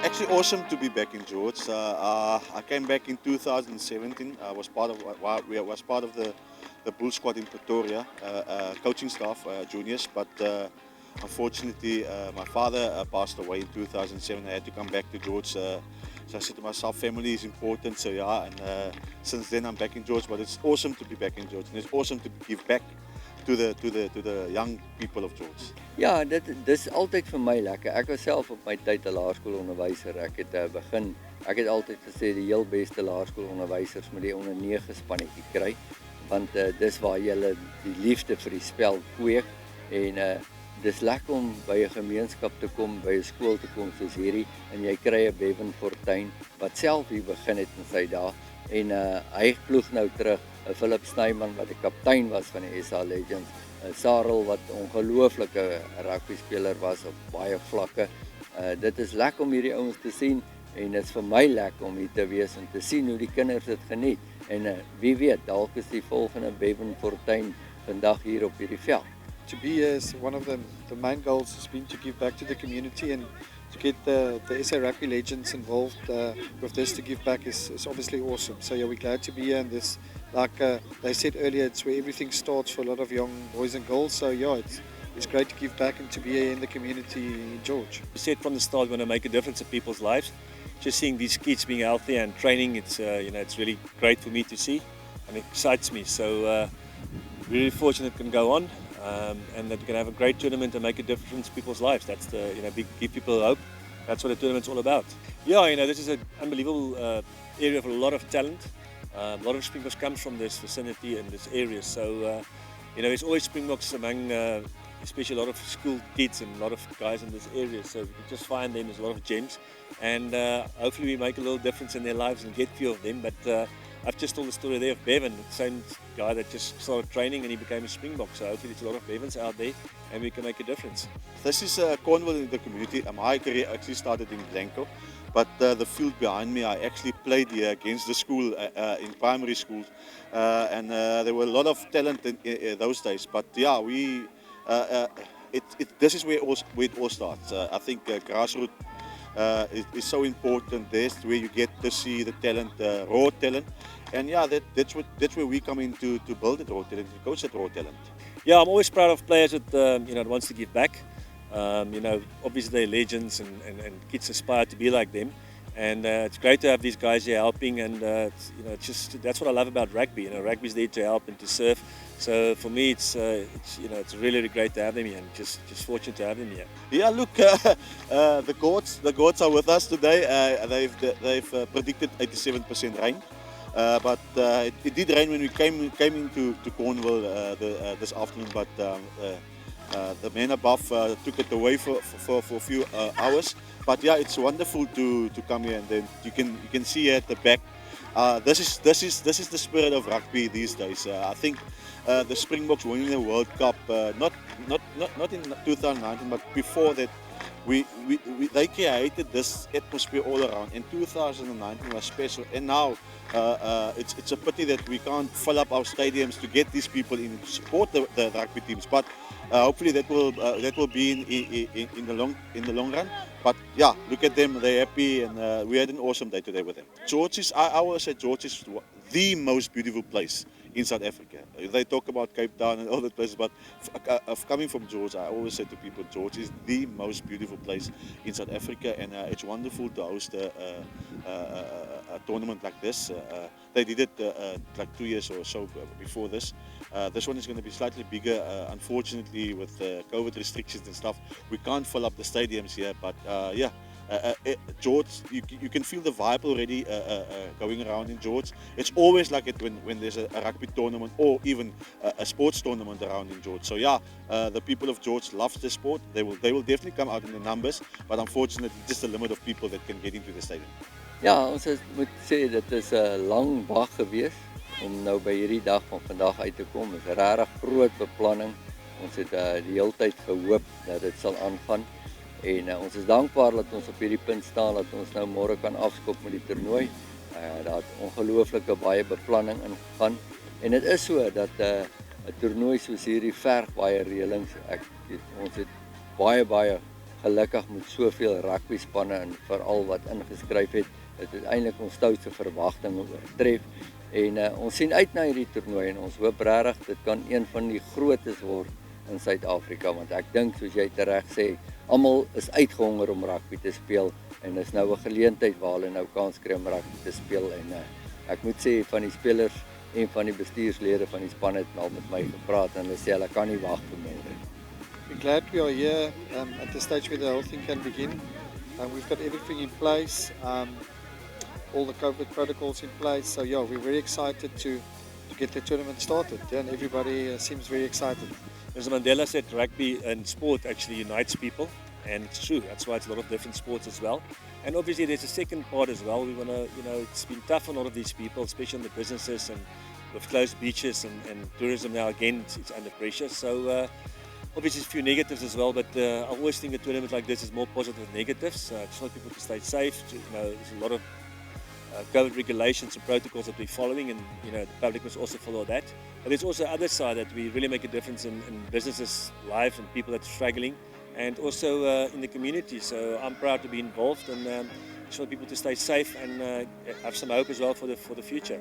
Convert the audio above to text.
Actually awesome to be back in George. I came back in 2017. I was part of the Bull squad in Pretoria, coaching staff, juniors. But unfortunately, my father passed away in 2007. I had to come back to George. So I said to myself, family is important. So yeah, and since then I'm back in George. But it's awesome to be back in George, and it's awesome to give back to the young people of George. Ja, dis altyd vir my lekker. Ek was self op my tyd 'n laerskoolonderwyser. Ek het altyd gesê die heel beste laerskoolonderwysers moet die onder 9 spannetjie kry, want dis waar jy die liefde vir die spel kweek en dis lekker om by 'n gemeenskap te kom, by 'n skool te kom soos hierdie en jy kry 'n Bevin Fortuin wat self hier begin het in sy dae en hy ploeg nou terug. Philip Snyman wat die kaptein was van die SA Legends, Sarel wat ongelooflike rugby speler was op baie vlakke. Dit is lekker om hierdie ouens te sien en dit is vir my lekker om hier te wees en te sien hoe die kinders dit geniet. En wie weet, dalk is die volgende Bevin Fortuin vandag hier op hierdie veld. To be here is one of the main goals has been to give back to the community and to get the SA Rugby Legends involved with this to give back is obviously awesome. So yeah, we're glad to be here and this, like they said earlier, it's where everything starts for a lot of young boys and girls. So yeah, it's great to give back and to be here in the community in George. We said from the start we want to make a difference in people's lives. Just seeing these kids being healthy and training, it's it's really great for me to see and it excites me. So really fortunate it can go on. And that we can have a great tournament and make a difference in people's lives. That's give people hope. That's what the tournament's all about. Yeah, this is an unbelievable area of a lot of talent. A lot of Springboks comes from this vicinity and this area. So, there's always Springboks among, especially a lot of school kids and a lot of guys in this area. So we just find them, there's a lot of gems. And hopefully we make a little difference in their lives and get a few of them. But I've just told the story there of Bevin, the same guy that just started training and he became a Springbok. So hopefully there's a lot of Bevins out there and we can make a difference. This is Cornwall in the community. My career actually started in Blanco, but the field behind me, I actually played here against the school in primary schools, and there were a lot of talent in those days. But yeah, this is where it all starts. I think grassroots is so important. That's where you get to see the talent, raw talent, and yeah, that's where we come in to build that raw talent, to coach that raw talent. Yeah, I'm always proud of players that wants to give back. Obviously they're legends and kids aspire to be like them. And it's great to have these guys here helping, and that's what I love about rugby. Rugby's there to help and to serve. So for me, it's really, really great to have them here, and just fortunate to have them here. Yeah, look, the goats are with us today. They've predicted 87% rain, but it did rain when we came into Cornwall this afternoon. But the men above took it away for a few hours. But yeah, it's wonderful to come here, and then you can see here at the back. This is the spirit of rugby these days. I think the Springboks winning the World Cup, not in 2019, but before that, they created this atmosphere all around. And 2019 was special, and now it's a pity that we can't fill up our stadiums to get these people in to support the rugby teams. But hopefully that will be in the long run. But yeah, look at them, they're happy, and we had an awesome day today with them. I always say George is the most beautiful place in South Africa. They talk about Cape Town and all the places, but coming from George, I always say to people, George is the most beautiful place in South Africa, and it's wonderful to host a tournament like this. They did it like 2 years or so before this. This one is going to be slightly bigger. Unfortunately, with COVID restrictions and stuff, we can't fill up the stadiums here, but yeah. George, you can feel the vibe already going around in George. It's always like it when there's a rugby tournament or even a sports tournament around in George. So yeah, the people of George love the sport. They will definitely come out in the numbers, but unfortunately, just the limit of people that can get into the stadium. Ja, ons moet sê dit is 'n lang wag gewees om nou by hierdie dag van vandag uit te kom. Dit is 'n regtig groot beplanning. Ons het die hele tyd gehoop dat dit sal aangaan. En ons is dankbaar dat ons op hierdie punt staan, dat ons nou môre kan afskop met die toernooi. Daar het ongelooflike baie beplanning ingegaan. En dit is so dat 'n toernooi soos hierdie verg baie reëlings. Ons het baie gelukkig met soveel rugby spanne en veral wat ingeskryf het, dit het eintlik ons stoutste verwagtinge oortref. En ons sien uit na hierdie toernooi en ons hoop regtig dit kan een van die grootes word in Suid-Afrika, want ek dink soos jy reg sê, almal is uitgehonger om rugby te speel en dis nou 'n geleentheid waar hulle nou kans kry om rugby te speel en ek moet sê van die spelers en van die bestuurslede van die span het al met my gepraat en hulle sê hulle kan nie wag vir meer nie. We're glad we are here at the stage where the whole thing can begin. We've got everything in place, all the COVID protocols in place. So yeah, we're very excited to get the tournament started. Yeah, and everybody seems very excited. As Mandela said, rugby and sport actually unites people, and it's true. That's why it's a lot of different sports as well. And obviously there's a second part as well. We want to, it's been tough on a lot of these people, especially on the businesses and with closed beaches and tourism now again, it's under pressure. So obviously a few negatives as well, but I always think a tournament like this is more positive than negatives. I just want people to stay safe. There's a lot of COVID regulations and protocols that we're following, and the public must also follow that. But there's also the other side that we really make a difference in businesses' lives and people that are struggling, and also in the community. So I'm proud to be involved, and just want people to stay safe and have some hope as well for the future.